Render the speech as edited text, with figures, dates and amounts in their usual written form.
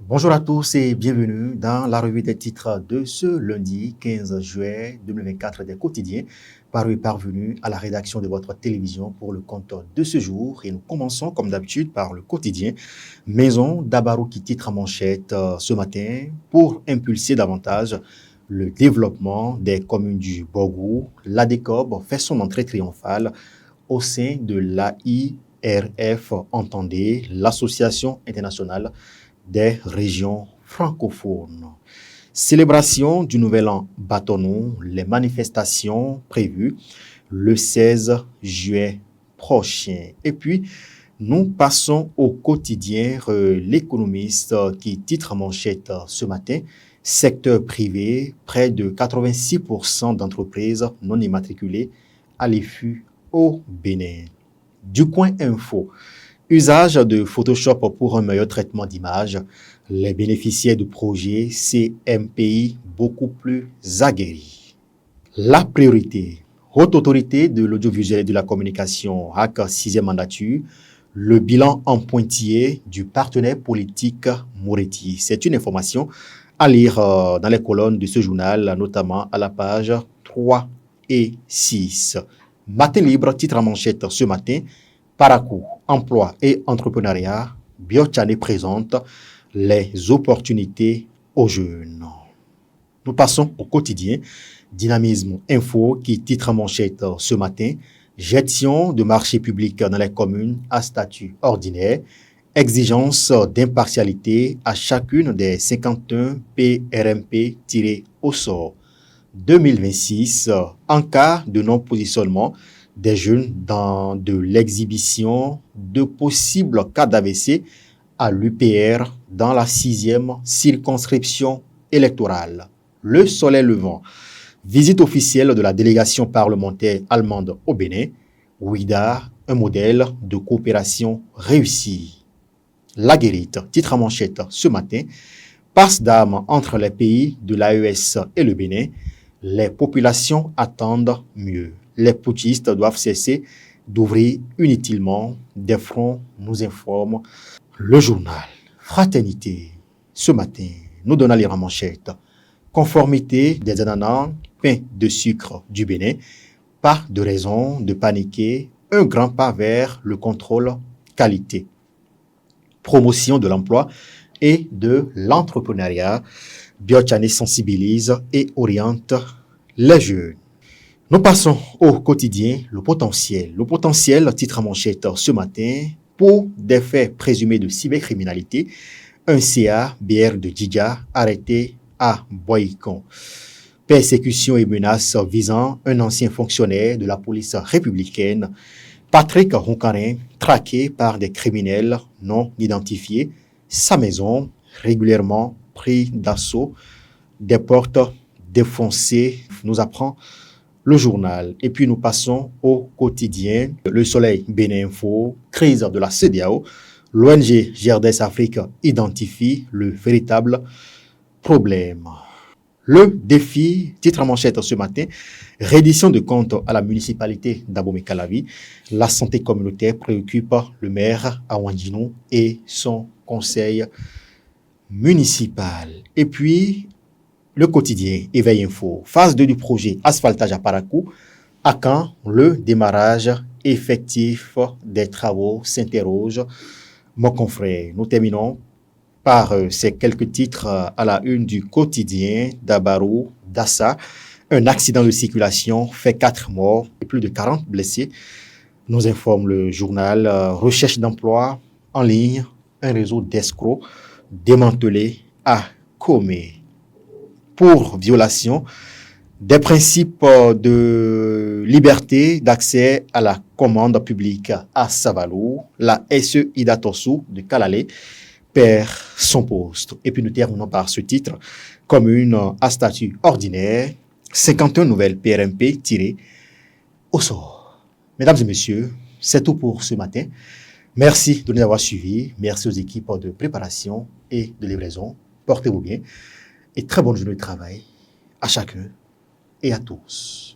Bonjour à tous et bienvenue dans la revue des titres de ce lundi 15 juillet 2024 des quotidiens, paru et parvenu à la rédaction de votre télévision pour le compte de ce jour. Et nous commençons comme d'habitude par le quotidien Maison d'Abarou qui titre en manchette ce matin pour impulser davantage le développement des communes du Bogou. L'ADECOB fait son entrée triomphale au sein de l'AIRF, entendez l'Association internationale des régions francophones. Célébration du Nouvel An bâtonnou, les manifestations prévues le 16 juillet prochain. Et puis, nous passons au quotidien L'Économiste qui titre en manchette ce matin, secteur privé, près de 86% d'entreprises non immatriculées à l'EFU au Bénin. Du Coin Info. Usage de Photoshop pour un meilleur traitement d'image, les bénéficiaires du projet CMPI beaucoup plus aguerris. La priorité, Haute Autorité de l'audiovisuel et de la communication, HAC 6e mandature, le bilan en pointillé du partenaire politique Moretti. C'est une information à lire dans les colonnes de ce journal, notamment à la page 3 et 6. Matin Libre, titre en manchette ce matin, Parakou, emploi et entrepreneuriat, Biochane présente les opportunités aux jeunes. Nous passons au quotidien Dynamisme Info qui titre en manchette ce matin, gestion de marchés publics dans les communes à statut ordinaire, exigence d'impartialité à chacune des 51 PRMP tirés au sort. 2026, en cas de non-positionnement des jeunes dans de l'exhibition de possibles cas d'AVC à l'UPR dans la 6e circonscription électorale. Le soleil levant. Visite officielle de la délégation parlementaire allemande au Bénin. Ouida, un modèle de coopération réussi. La Guérite, titre à manchette ce matin. Passe d'armes entre les pays de l'AES et le Bénin. Les populations attendent mieux. Les putschistes doivent cesser d'ouvrir inutilement des fronts, nous informe le journal. Fraternité, ce matin, nous donne à lire en manchette. Conformité des ananas, pain de sucre du Bénin, pas de raison de paniquer, un grand pas vers le contrôle qualité. Promotion de l'emploi et de l'entrepreneuriat, Biochane sensibilise et oriente les jeunes. Nous passons au quotidien Le Potentiel. Le Potentiel, titre à manchette ce matin, pour des faits présumés de cybercriminalité, un CA BR de Djidja arrêté à Boycon. Persécution et menaces visant un ancien fonctionnaire de la police républicaine, Patrick Roncarin, traqué par des criminels non identifiés, sa maison régulièrement prise d'assaut, des portes défoncées, nous apprend le journal. Et puis nous passons au quotidien Le Soleil Bénin Info, crise de la CEDEAO, l'ONG GRDS Afrique identifie le véritable problème. Le défi, titre en manchette ce matin, reddition de comptes à la municipalité d'Abomey-Calavi. La santé communautaire préoccupe le maire Awandjinou et son conseil municipal. Et puis, le quotidien Éveil Info, phase 2 du projet asphaltage à Parakou. À quand le démarrage effectif des travaux s'interroge mon confrère. Nous terminons par ces quelques titres à la une du quotidien d'Abarou, Dassa. Un accident de circulation fait 4 morts et plus de 40 blessés, nous informe le journal. Recherche d'emploi en ligne, un réseau d'escrocs démantelé à Comé. Pour violation des principes de liberté d'accès à la commande publique à Savalou, la SE Ida Tossou de Kalalé perd son poste. Et puis nous terminons par ce titre, commune à statut ordinaire, 51 nouvelles PRMP tirées au sort. Mesdames et messieurs, c'est tout pour ce matin. Merci de nous avoir suivis. Merci aux équipes de préparation et de livraison. Portez-vous bien et très bonne journée de travail à chacun et à tous.